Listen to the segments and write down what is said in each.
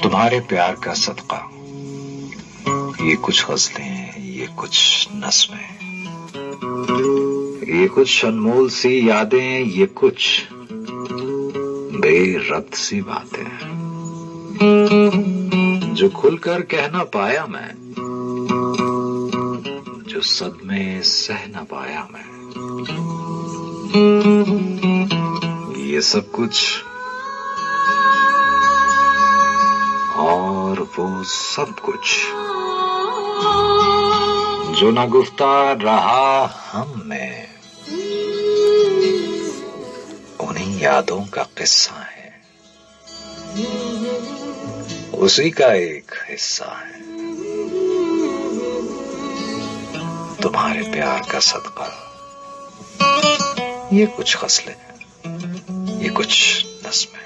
तुम्हारे प्यार का सदका, ये कुछ गज़लें, ये कुछ नज़्में, ये कुछ अनमोल सी यादें, ये कुछ बेरब्त सी बातें जो खुलकर कह ना पाया मैं, जो सदमे सह ना पाया मैं। ये सब कुछ और वो सब कुछ जो ना गुफ्ता रहा हम में, उन्हीं यादों का किस्सा है, उसी का एक हिस्सा है। तुम्हारे प्यार का सदका, ये कुछ गज़लें, ये कुछ नज़्में।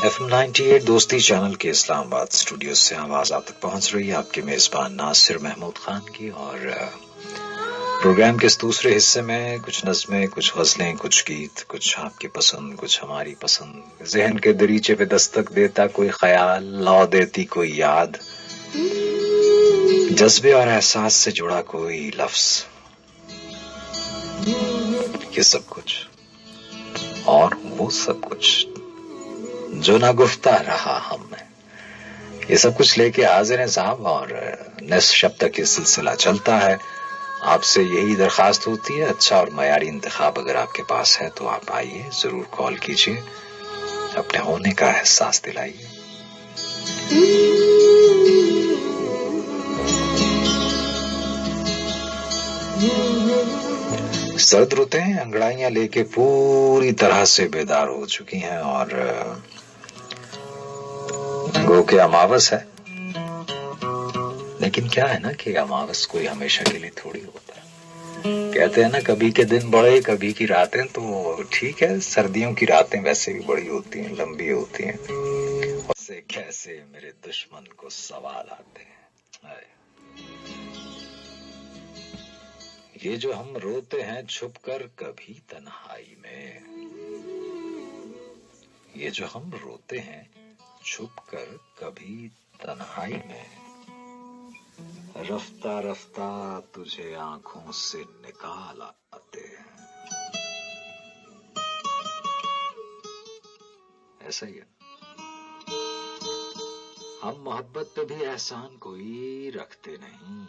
FM 98 दोस्ती चैनल के इस्लामाबाद स्टूडियो से आवाज आप तक पहुंच रही है आपके मेजबान नासिर महमूद खान की। और प्रोग्राम के इस दूसरे हिस्से में कुछ नज़्में, कुछ गज़लें, कुछ गीत, कुछ आपकी पसंद, कुछ हमारी पसंद। ज़हन के दरीचे पे दस्तक देता कोई ख्याल, ला देती कोई याद, जज्बे और एहसास से जुड़ा कोई लफ्ज, ये सब कुछ और वो सब कुछ जो ना गुफ्ता रहा हम में, ये सब कुछ लेके हाजिर हैं साहब। और निस्फ शब तक ये सिलसिला चलता है। आपसे यही दरखास्त होती है, अच्छा और मयारी इंतखाब अगर आपके पास है तो आप आइए, जरूर कॉल कीजिए, अपने होने का एहसास दिलाइए। सर्द रुतें अंगड़ाइयां लेके पूरी तरह से बेदार हो चुकी हैं और गो के अमावस है। लेकिन क्या है ना कि अमावस कोई हमेशा के लिए थोड़ी होता है। कहते हैं ना, कभी के दिन बड़े कभी की रातें, तो ठीक है, सर्दियों की रातें वैसे भी बड़ी होती हैं, लंबी होती हैं। उससे कैसे मेरे दुश्मन को सवाल आते हैं। ये जो हम रोते हैं छुपकर कभी तन्हाई में, ये जो हम रोते हैं छुपकर कभी तन्हाई में, रफ्ता रफ्ता तुझे आंखों से निकाल आते हैं। ऐसा ही है, हम मोहब्बत पे भी एहसान कोई रखते नहीं,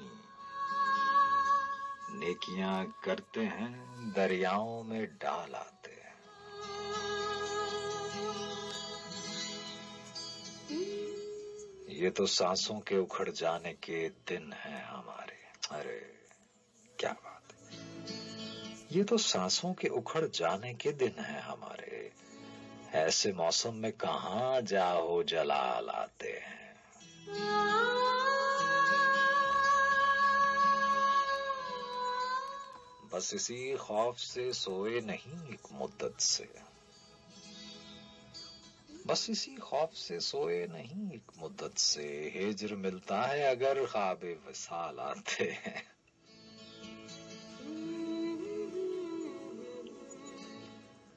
नेकियां करते हैं दरियाओं में डाल आते हैं। ये तो सांसों के उखड़ जाने के दिन हैं हमारे। अरे क्या बात है, ये तो सांसों के उखड़ जाने के दिन हैं हमारे, ऐसे मौसम में कहां जाओ जलाल आते हैं। बस इसी खौफ से सोए नहीं एक मुद्दत से, बस इसी खौफ से सोए नहीं एक मुद्दत से, हिज्र मिलता है अगर ख्वाबे विसाल आते हैं।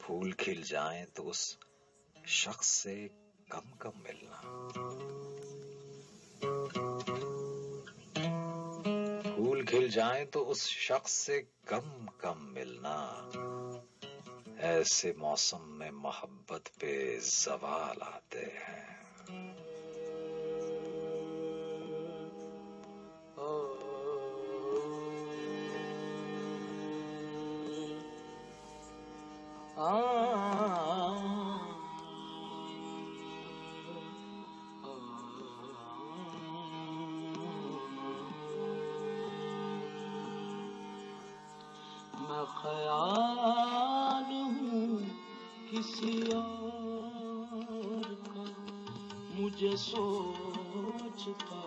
फूल खिल जाएं तो उस शख्स से कम कम मिलना, फूल खिल जाएं तो उस शख्स से कम कम मिलना, ऐसे मौसम में मोहब्बत पे ज़वाल आते हैं। मैं ख्याल हूँ किसी और का, मुझे सोचता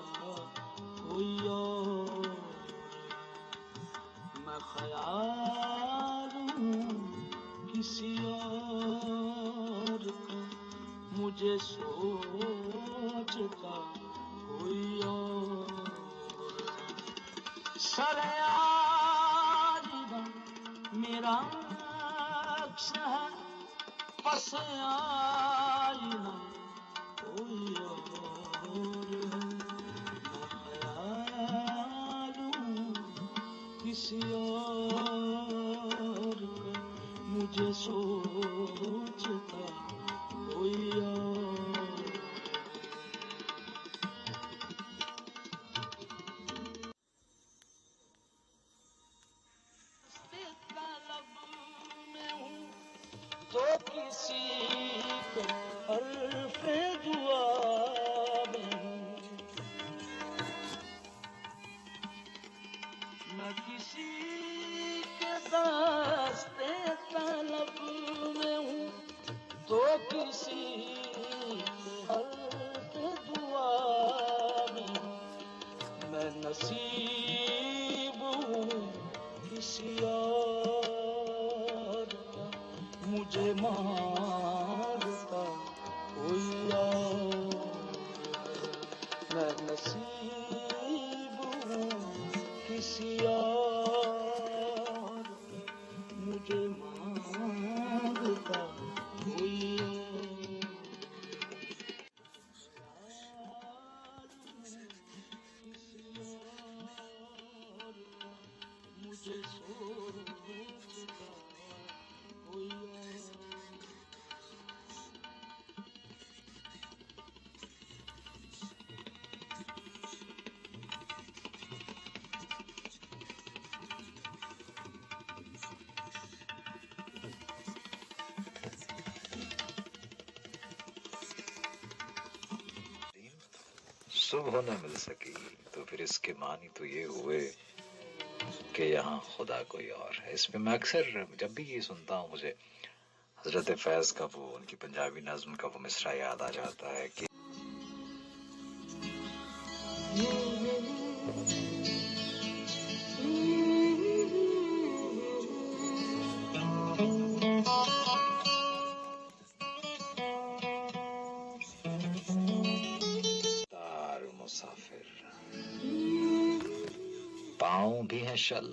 कोई और। मैं ख्याल हूँ किसी और का, मुझे सोचता सोचता कोई और सरेआलिदा मेरा अक्स है बस आईना कोई और है मैं ख्याल हूँ किसी और का मुझे सोचता कोई और तलब में हूँ तो किसी को हर्फ़े दुआ में हूँ मैं किसी के रास्ते तलब में हूँ तो किसी के हर्फ़े दुआ में हूँ मैं नसीब हूँ किसी और का मुझे मारता कोई और मैं नसीब हूँ किसी और का मुझे मारता कोई और किसी और का मुझे सोचता कोई और सुबह न मिल सकी तो फिर इसके मानी तो ये हुए कि यहाँ खुदा कोई और है। इसमें मैं अक्सर जब भी ये सुनता हूँ मुझे हजरत फैज का वो उनकी पंजाबी नज्म का वो मिसरा याद आ जाता है कि तार मुसाफिर पाँव भी है शल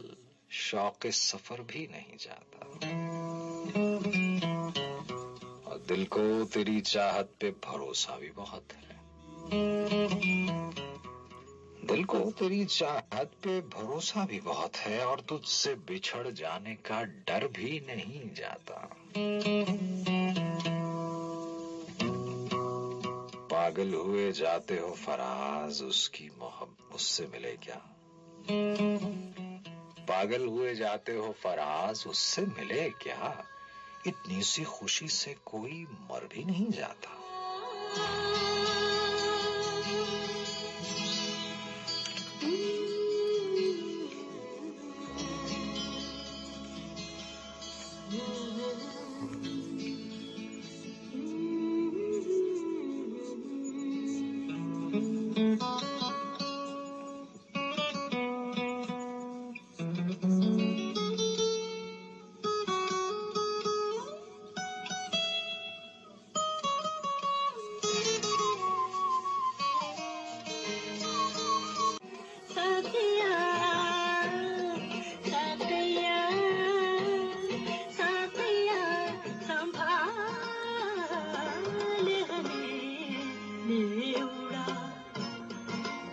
शौक सफर भी नहीं जाता और दिल को तेरी चाहत पे भरोसा भी बहुत है। दिल को तेरी चाहत पे भरोसा भी बहुत है और तुझसे बिछड़ जाने का डर भी नहीं जाता। पागल हुए जाते हो फराज उसकी मोहब्बत उससे मिले क्या। पागल हुए जाते हो फराज उससे मिले क्या। इतनी सी खुशी से कोई मर भी नहीं जाता।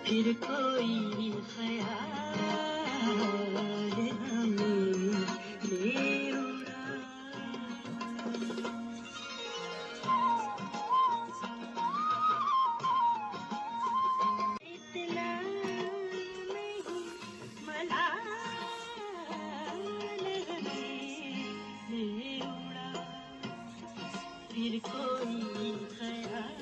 फिर कोई ख्याल हमें ले उड़ा। इतना नहीं मलाल हमें ले उड़ा। फिर कोई ख्याल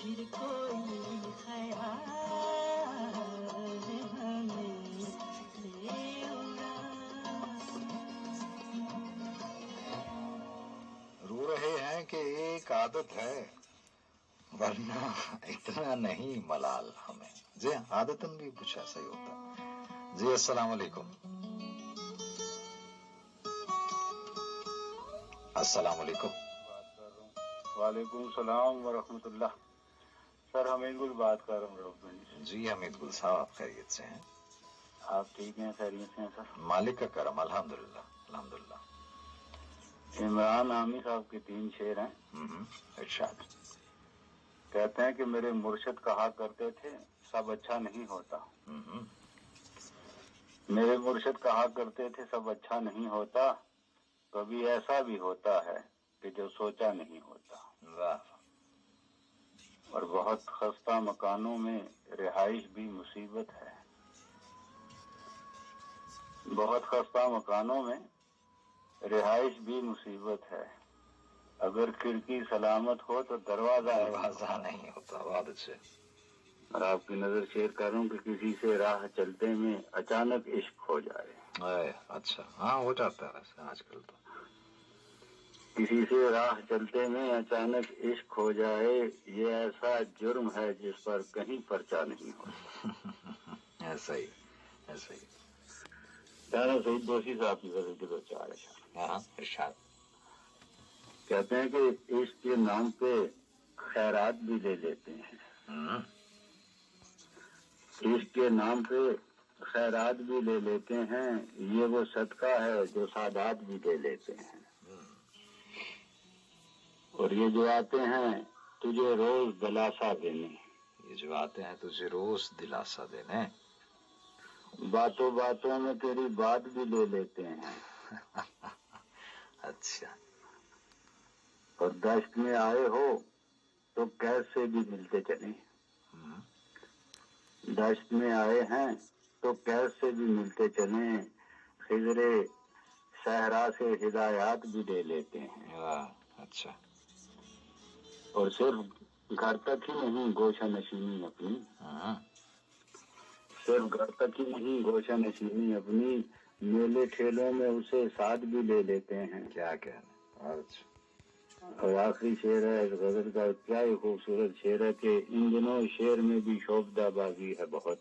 फिर कोई ख्याल हमें ले उड़ा। रो रहे हैं कि एक आदत है, वरना इतना नहीं मलाल हमें। जी आदतन भी कुछ ऐसा ही होता। जी अस्सलाम वालेकुम। अस्सलाम वालेकुम। बात कर रहा हूँ। वालेकुम सलाम व रहमतुल्लाह। सर हमीद गुल बात कर रहा हूँ रावलपिंडी से। जी हमीद गुल साहब, आप खैरियत से हैं? आप ठीक हैं, खैरियत से हैं सर? मालिक का करम, अल्हम्दुलिल्लाह अल्हम्दुलिल्लाह। इमरान आमी साहब के 3 शेर हैं। इरशाद। कहते हैं कि मेरे मुर्शिद कहा करते थे सब अच्छा नहीं होता। मेरे मुर्शिद कहा करते थे सब अच्छा नहीं होता, कभी ऐसा भी होता है कि जो सोचा नहीं होता। वाह। और बहुत खस्ता मकानों में रिहाइश भी मुसीबत है। बहुत खस्ता मकानों में रिहाइश भी मुसीबत है। अगर खिड़की सलामत हो तो दरवाजा नहीं होता। बहुत अच्छे। और आपकी नजर शेयर कर रहा हूँ कि किसी से राह चलते में अचानक इश्क हो जाए। अच्छा, हाँ हो जाता है वैसे आजकल तो। किसी से राह चलते में अचानक इश्क हो जाए, ये ऐसा जुर्म है जिस पर कहीं पर्चा नहीं होता। ऐसा ही ऐसा ही। दाना सईद दोषी साहब की गजल के 2-4 अशार। हाँ इरशाद। कहते हैं कि इश्क के नाम पे खैरात भी ले लेते हैं। इश्क के नाम पे खैरात भी ले लेते हैं, ये वो सदका है जो सादात भी दे लेते हैं। और ये जो आते हैं तुझे रोज दिलासा देने, ये जो आते हैं तुझे रोज दिलासा देने, बातों बातों में तेरी बात भी ले लेते हैं। अच्छा। और दश्त में आए हो तो कैद से भी मिलते चले। दश्त में आए हैं तो कैद से भी मिलते चले, खिजरे सहरा से हिदायत भी दे लेते हैं। अच्छा। और सिर्फ घर तक ही नहीं गोशा नशीनी अपनी, सिर्फ घर तक ही नहीं गोशा नशीनी अपनी, मेले ठेलों में उसे साथ भी ले लेते हैं। क्या कहने। अच्छा। और आखिरी शेर है इस गजल का, क्या ही खूबसूरत शेर है कि इन दिनों शेर में भी शोभदाबाजी है बहुत।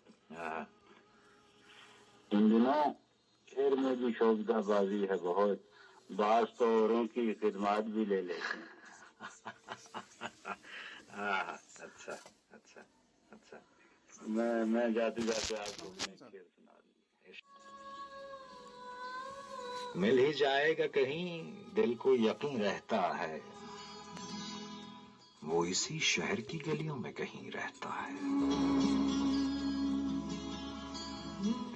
इन दिनों शेर में भी शोभदाबाजी है बहुत, बास तो औरों की खिदमत भी ले लेते हैं। अच्छा अच्छा अच्छा। मैं जाते जाते आपको शेर सुना दूंगा। मिल ही जाएगा कहीं दिल को यकीन रहता है, वो इसी शहर की गलियों में कहीं रहता है।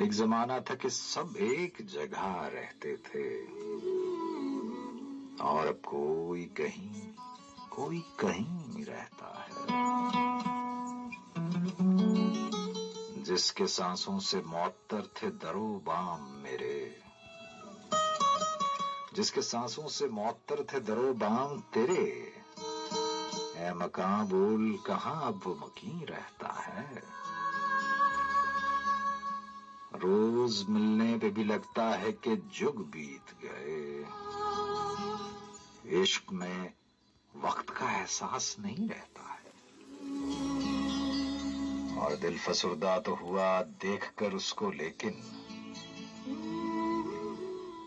एक जमाना था कि सब एक जगह रहते थे, और अब कोई कहीं रहता है। जिसके सांसों से मुअत्तर थे दरो बाम मेरे, जिसके सांसों से मुअत्तर थे दरो बाम तेरे, ऐ मकां बोल कहां अब वो मकीन रहता है। रोज मिलने पे भी लगता है कि जुग बीत गए, इश्क में वक्त का एहसास नहीं रहता है। और दिल फसुर्दा तो हुआ देखकर उसको, लेकिन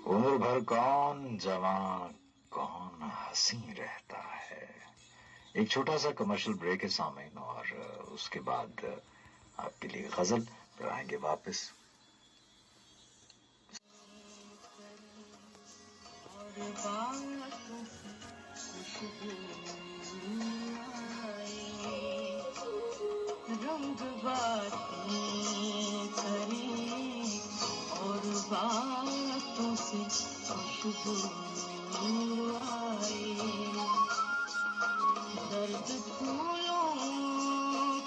उम्र भर कौन जवान कौन हंसी रहता है। एक छोटा सा कमर्शियल ब्रेक है सामईन, और उसके बाद आपके लिए गजल फिर आएंगे वापस। और बातों से खुशबू आए, रंग बातें करें और बातों से खुशबू आए। दर्द फूलों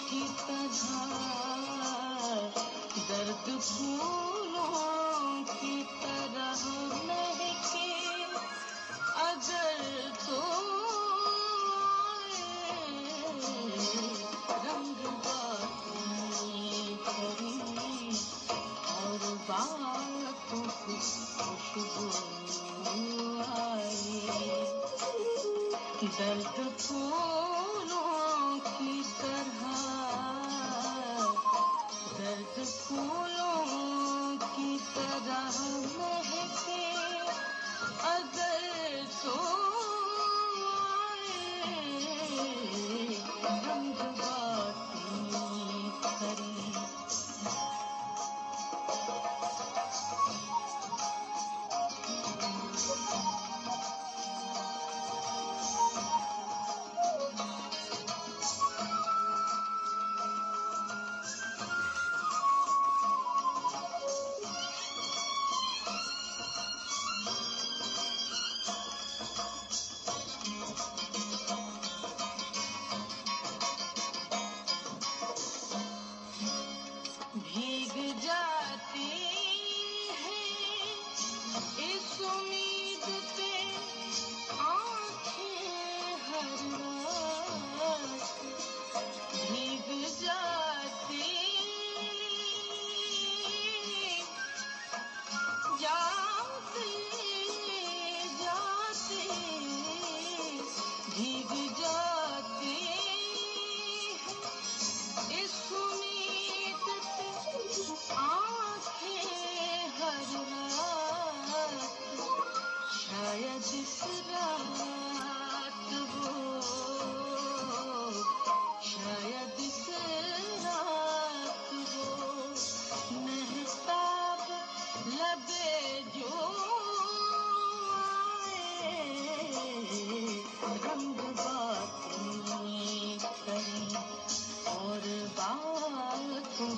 की तरह, दर्द फूलों की तरह महके अगर तो आए,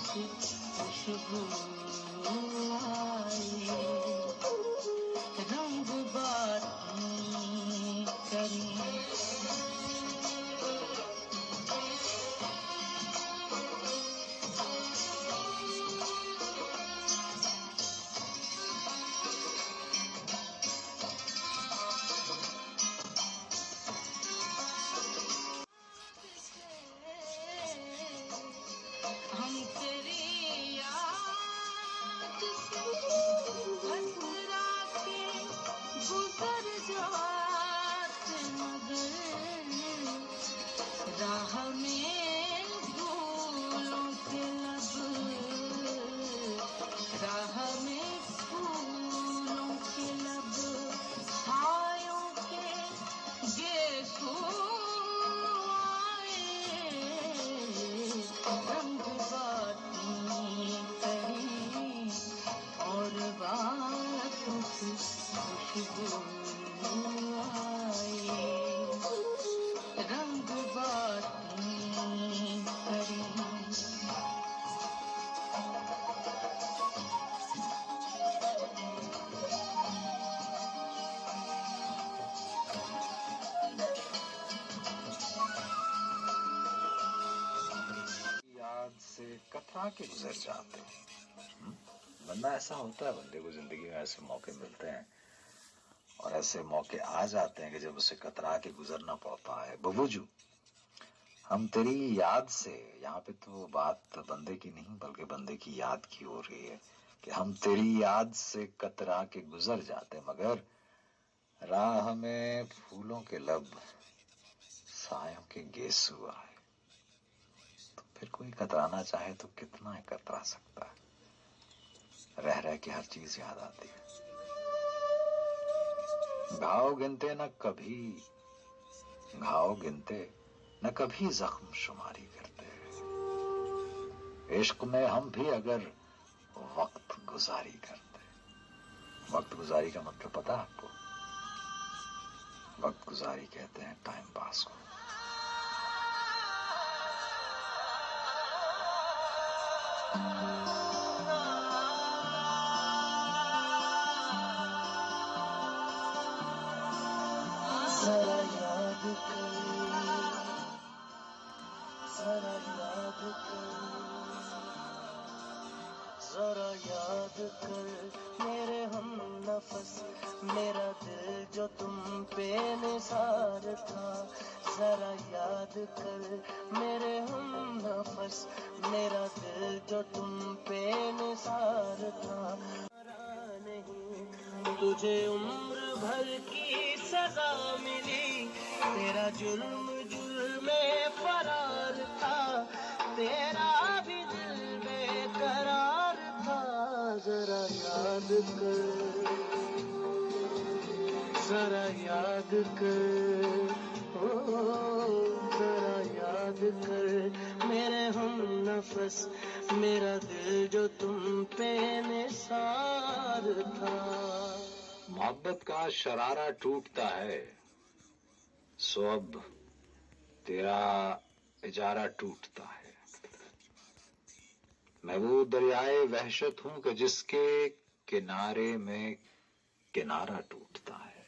से खुशबू आई, रंग बातें करी। हम तेरी याद से घबरा के गुजर जाते, मगर राह में फूलों के लब, राह में फूलों के लब, छायों के गेसू आए, रंग बातें करी और बातों से खुशबू आई, रंग बातें करी। याद से कतरा के गुजर जाते हैं। बंदा ऐसा होता है, बंदे को जिंदगी में ऐसे मौके मिलते हैं और ऐसे मौके आ जाते हैं कि जब उसे कतरा के गुजरना पड़ता है। बबूजू, हम तेरी याद से, यहाँ पे तो बात बंदे की नहीं बल्कि बंदे की याद की हो रही है कि हम तेरी याद से कतरा के गुजर जाते, मगर राह में फूलों के लब, सायों के गेसू आए। तो फिर कोई कतराना चाहे तो कितना ही कतरा सकता है। रह रह के हर चीज याद आती है। घाव गिनते न कभी, घाव गिनते न कभी जख्म शुमारी करते। इश्क में हम भी अगर वक्त गुजारी करते। वक्त गुजारी का मतलब पता है आपको? वक्त गुजारी कहते हैं टाइम पास को। जरा याद कर, जरा याद कर, जरा याद कर मेरे हम नफस, मेरा दिल जो तुम पे निसार था। जरा याद कर मेरे हम नफस, मेरा दिल जो तुम पे निसार था। नहीं तुझे उम्र भर की सजा मिली, तेरा जुर्म जुर्म फरार था, तेरा भी दिल बेकरार था। जरा याद कर, जरा याद कर, ओ जरा याद कर मेरे हम नफस, मेरा दिल जो तुम पे निसार था। मोहब्बत का शरारा टूटता है, सो अब तेरा इजारा टूटता है। मैं वो दरियाए वहशत हूं कि जिसके किनारे में किनारा टूटता है।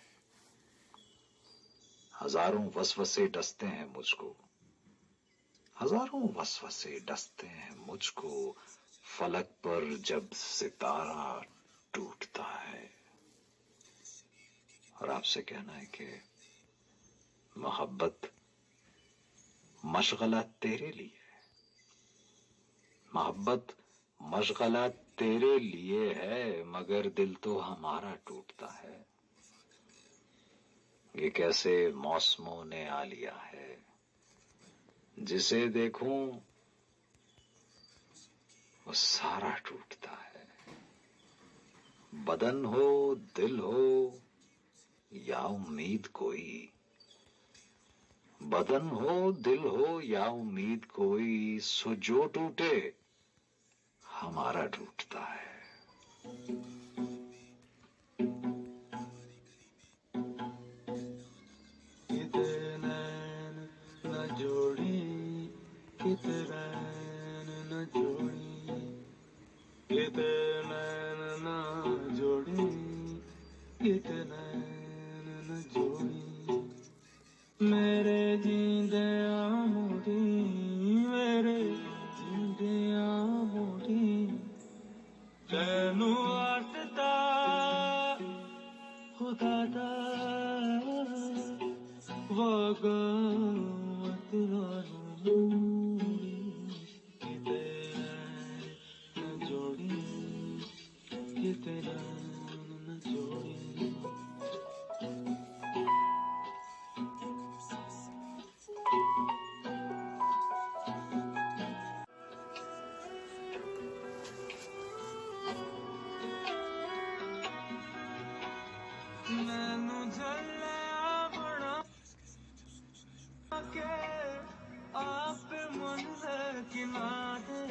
हजारों वसवसे डसते हैं मुझको, हजारों वसवसे डसते हैं मुझको, फलक पर जब सितारा टूटता है। और आपसे कहना है कि मोहब्बत मशगला तेरे लिए है, मोहब्बत मशगला तेरे लिए है, मगर दिल तो हमारा टूटता है। ये कैसे मौसमों ने आ लिया है, जिसे देखूं वो सारा टूटता है। बदन हो दिल हो या उम्मीद कोई, बदन हो दिल हो या उम्मीद कोई, सो जो टूटे हमारा टूटता है। कितरैन न जोड़ी, कितरैन न जोड़ी, किते नैन ना जोड़ी, किते नैन न जोड़ी, मेरे जींदे मोड़ी, मेरे जींदे मोड़ी, तेनू आसता खुदा दा वागा मोड़ी, किते न जोड़ी, किते न जोड़ी। मैनू झल्लिया बना के आप मन किनारे,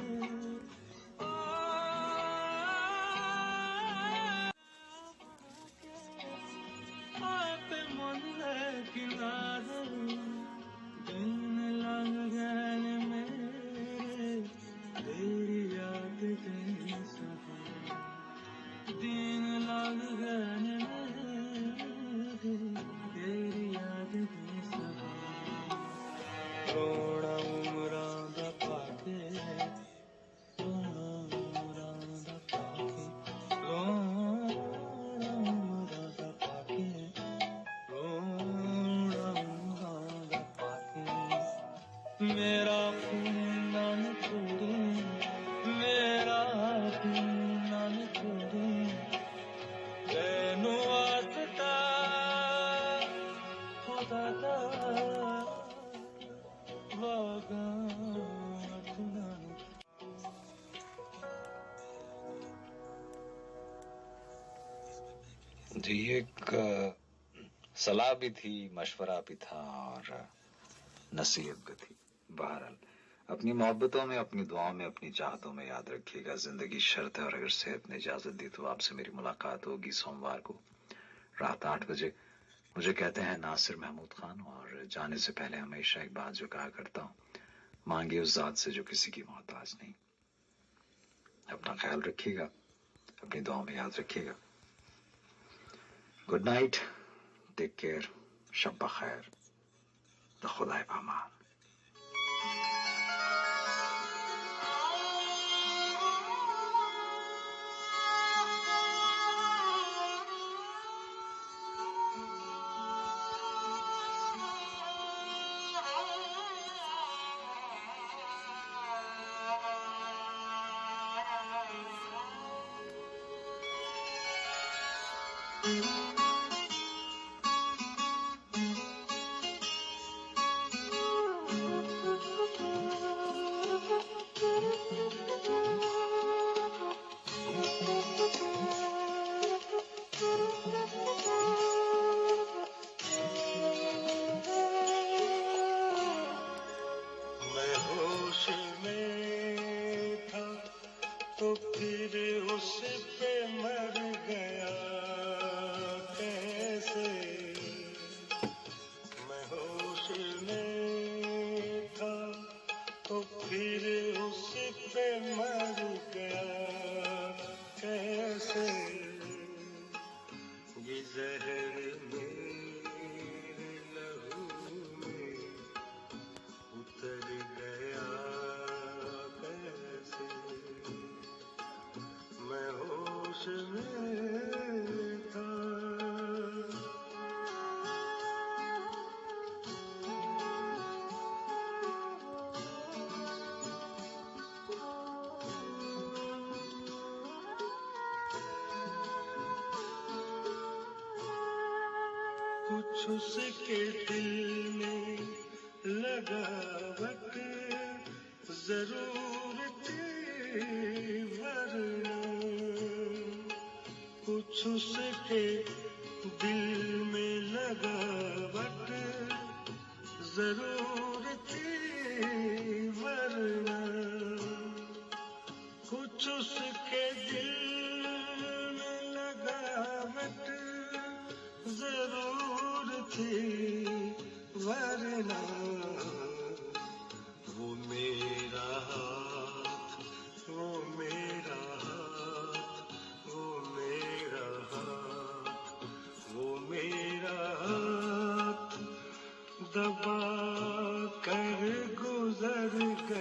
आप मन किनारे, दिन लग गए मेरे तेरी याद के सहारे, दिन लग गए मेरे तेरी याद के सहारे, रोना उमरां दा पाके, रोना उमरां दा पाके, रोना उमरां दा पाके, रोना उमरां दा पाके, मेरा खून ना निचोड़े, मेरा खून ना निचोड़े, तेनू आसता खुदा दा वागा तुनानू। जी, एक सलाह भी थी, मशवरा भी था और नसीहत भी थी। बहरहाल अपनी मोहब्बतों में, अपनी दुआओं में, अपनी चाहतों में याद रखिएगा, जिंदगी शर्त है और अगर सेहत ने इजाजत दी तो आपसे मेरी मुलाकात होगी सोमवार को रात 8 बजे। मुझे कहते हैं नासिर महमूद खान, और जाने से पहले हमेशा एक बात जो कहा करता हूँ, मांगे उस जात से जो किसी की मोहताज नहीं। अपना ख्याल रखिएगा, अपनी दुआओं में याद रखिएगा। गुड नाइट, टेक केयर, शब बखैर, खुदा पामान। मैं होश में था तो फिर उस पे मर गया कैसे, मैं होश में था तो फिर उस पे मर गया कैसे, ये जहर मेरे लहू में उतर गया कैसे, मैं होश में था। कुछ उसके दिल में लगावट जरूर थी वरना, कुछ उसके दिल में लगावट जरूर थी वरना, कुछ उसके दिल में लगावट जरूर थी वरना, वो मेरा हाथ, वो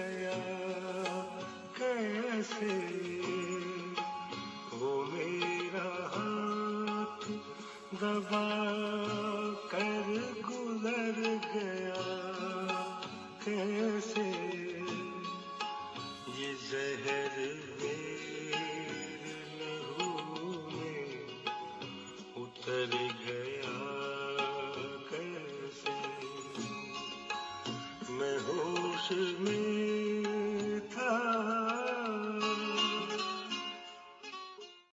गया कैसे, वो मेरा हाथ दबा कर गुजर गया कैसे, ये जहर मेरे लहू में उतर गया कैसे, मैं होश में